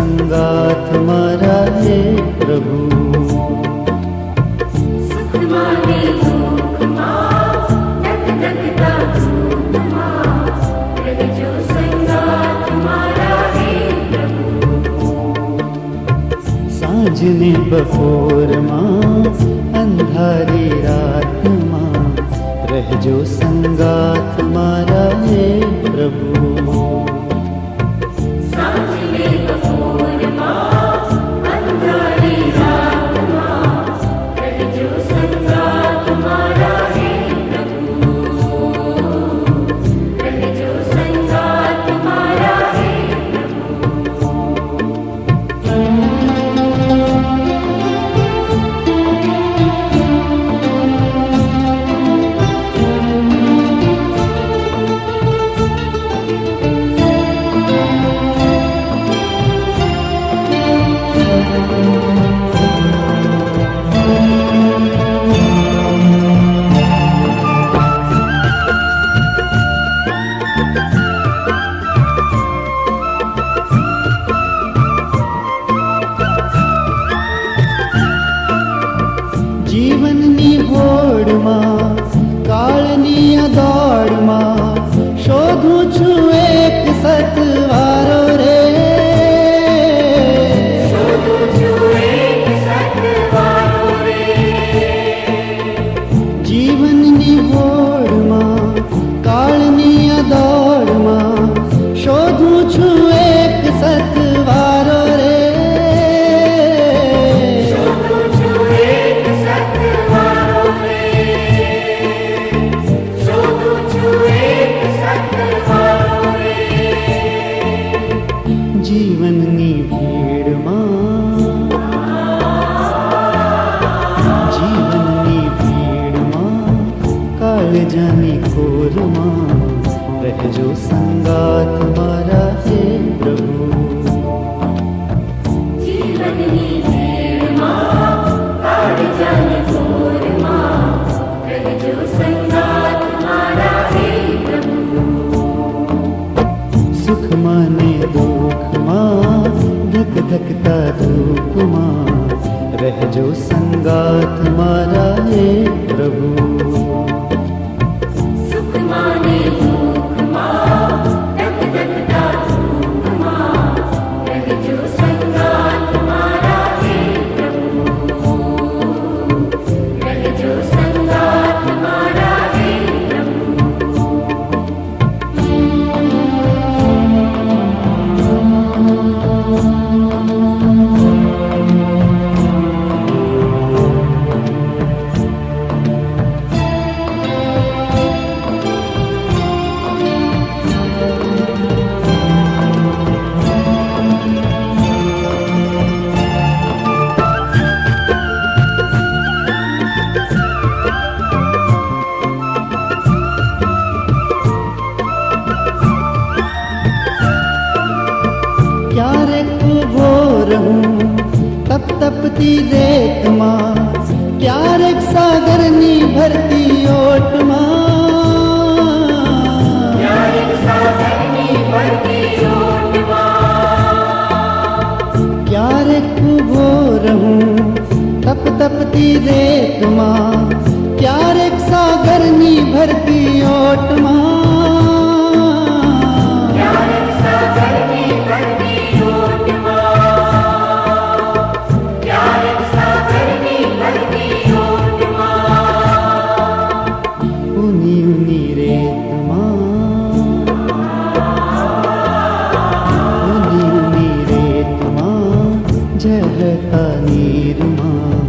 संगात मारा हे प्रभु। सुख माने दुख मां, धक धकता धूप मां, रहजो संगात मारा हे प्रभु। सांझ ने बपोर मां, अंधारी रात मां, रहजो संगात मारा हे प्रभु। सांझ ने बपोर मां, अंधारी रात मां, रहजो संगात मारा हे प्रभु। रहजो संगात मारा हे प्रभु। जीवननी होडમાં કાળની દોડમાં શોધું છું એક સતવારો રે। શોધું છું એક સતવારો રે। જીવનની હોડમાં કાળની દોડમાં શોધું છું એક સતવારો રે। શોધું છું એક સતવારો રે। શોધું છું એક સતવારો રે। જીવનની ભીડમાં કાળજાની કોરમાં રહેજો સંગાત મારા હે પ્રભુ। જીવનની ભીડમાં, કાળજાની કોરમાં, રહેજો સંગાત મારા હે પ્રભુ। સુખમાં ને દુઃખમાં ધક ધકતા ધૂપમાં રહેજો સંગાત મારા હે પ્રભુ। સુખ માને દુઃખ માં, ધક ધકતા ધૂપ માં, રહેજો સંગાત મારા હે પ્રભુ। રહેજો સંગાત મારા હે પ્રભુ। ક્યારેક ઉભો રહું તપ તપતી રેતમાં, ક્યારેક સાગરની ભરતી ઓટમાં। ક્યારેક સાગરની ભરતી ઓટમાં। ક્યારેક ઉભો રહું તપ તપતી રેતમાં, ક્યારેક સાગરની ભરતી ઓટમાં। ક્યારેક સાગરની ભરતી ઓટમાં। ક્યારેક સાગરની ભરતી ઓટમાં। ઊની ઊની રેતમાં, ઊની ઊની રેતમાં ઝરતા નીરમાં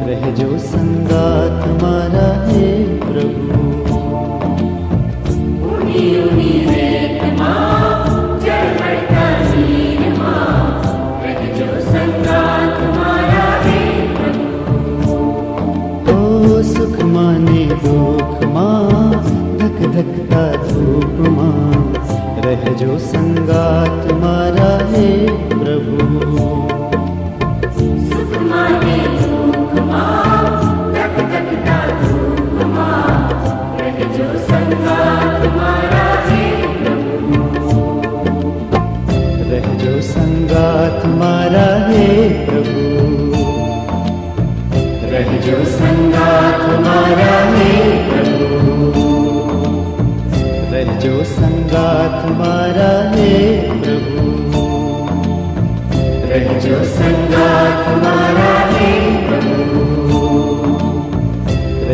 રહેજો સંગાત મારા હે પ્રભુ। ઊની ઊની રેતમાં, ઝળહળતા નીરમાં, રહેજો સંગાત મારા હે પ્રભુ। ઓ સુખમાં ને દુઃખમાં ધક ધકતા ધૂપમાં રહેજો સંગાત મારા હે પ્રભુ।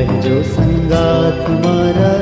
રહેજો સંગાથ મારા